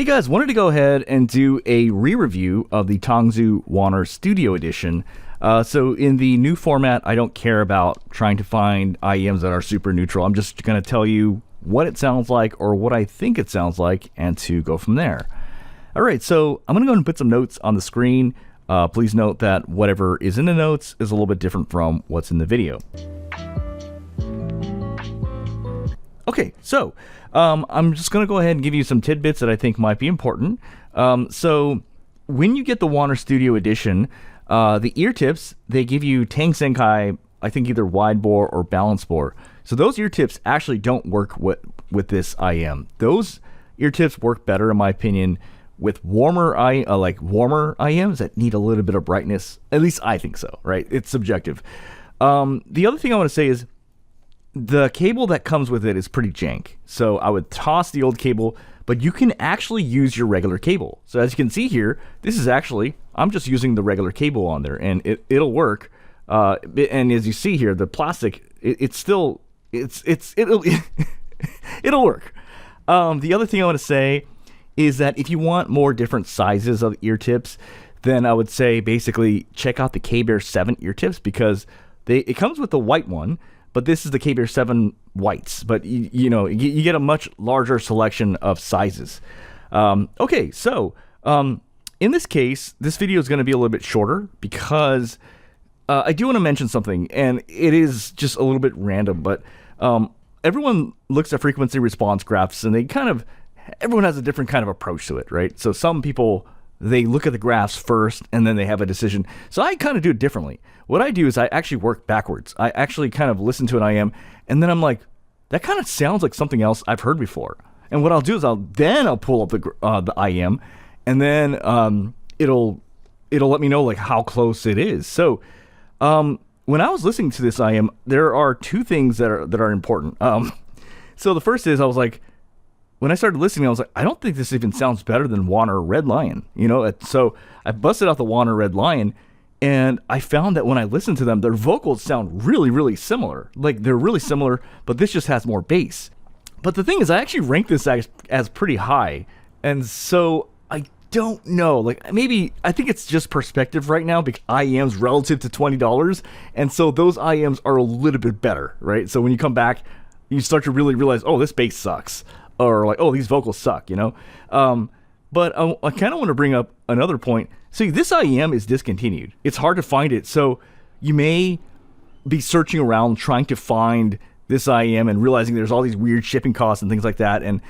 Hey guys, wanted to go ahead and do a re-review of the Tangzu Wan'er Studio Edition. So in the new format, I don't care about trying to find IEMs that are super neutral. I'm just going to tell you what it sounds like or what I think it sounds like and to go from there. Alright, so I'm going to go ahead and put some notes on the screen. Please note that whatever is in the notes is a little bit different from what's in the video. Okay, so I'm just going to go ahead and give you some tidbits that I think might be important. So when you get the Wan'er Studio Edition, the ear tips, they give you Tangzu, I think either wide bore or balance bore. So those ear tips actually don't work with this IEM. Those ear tips work better, in my opinion, with warmer IEMs that need a little bit of brightness. At least I think so, right? It's subjective. The other thing I want to say is the cable that comes with it is pretty jank. So I would toss the old cable, but you can actually use your regular cable. So as you can see here, this is actually, I'm just using the regular cable on there and it'll work. And as you see here, the plastic, it'll work. The other thing I want to say is that if you want more different sizes of ear tips, then I would say basically check out the K-Bear 7 ear tips, because it comes with the white one, but this is the K-Bear 7 whites. But you get a much larger selection of sizes. Okay, so in this case, this video is going to be a little bit shorter because I do want to mention something, and it is just a little bit random, but everyone looks at frequency response graphs, and everyone has a different kind of approach to it, right? So some people, they look at the graphs first and then they have a decision. So I kind of do it differently. What I do is I actually work backwards. I actually kind of listen to an IEM and then I'm like, that kind of sounds like something else I've heard before. And what I'll do is I'll pull up the IEM, and then it'll let me know like how close it is. So when I was listening to this IEM, there are two things that are important. So the first is, I was like, when I started listening, I was like, I don't think this even sounds better than Wan'er Red Lion, So I busted out the Wan'er Red Lion, and I found that when I listened to them, their vocals sound really, really similar. Like, they're really similar, but this just has more bass. But the thing is, I actually rank this as pretty high, and so I don't know. Like, maybe, I think it's just perspective right now, because IEMs relative to $20, and so those IEMs are a little bit better, right? So when you come back, you start to really realize, oh, this bass sucks. Or like, oh, these vocals suck, But I kind of want to bring up another point. See, this IEM is discontinued. It's hard to find it. So you may be searching around trying to find this IEM and realizing there's all these weird shipping costs and things like that. And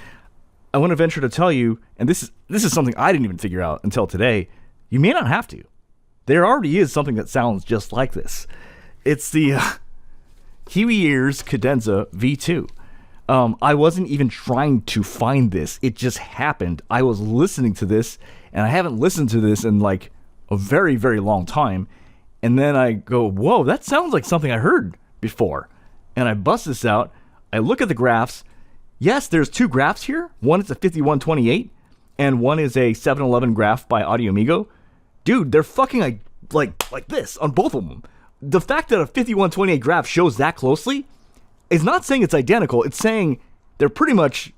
I want to venture to tell you, and this is something I didn't even figure out until today, you may not have to. There already is something that sounds just like this. It's the Kiwi Ears Cadenza V2. I wasn't even trying to find this. It just happened. I was listening to this, and I haven't listened to this in like a very, very long time. And then I go, whoa, that sounds like something I heard before. And I bust this out. I look at the graphs. Yes, there's two graphs here. One is a 5128, and one is a 711 graph by Audio Amigo. Dude, they're fucking like this on both of them. The fact that a 5128 graph shows that closely is not saying it's identical. It's saying they're pretty much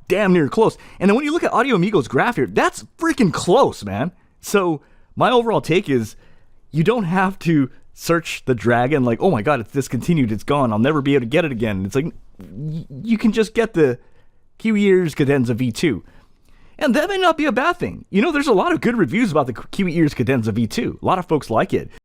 damn near close. And then when you look at Audio Amigo's graph here, that's freaking close, man. So my overall take is, you don't have to search the dragon like, oh my god, it's discontinued, it's gone, I'll never be able to get it again. It's like, you can just get the Kiwi Ears Cadenza V2. And that may not be a bad thing. There's a lot of good reviews about the Kiwi Ears Cadenza V2. A lot of folks like it.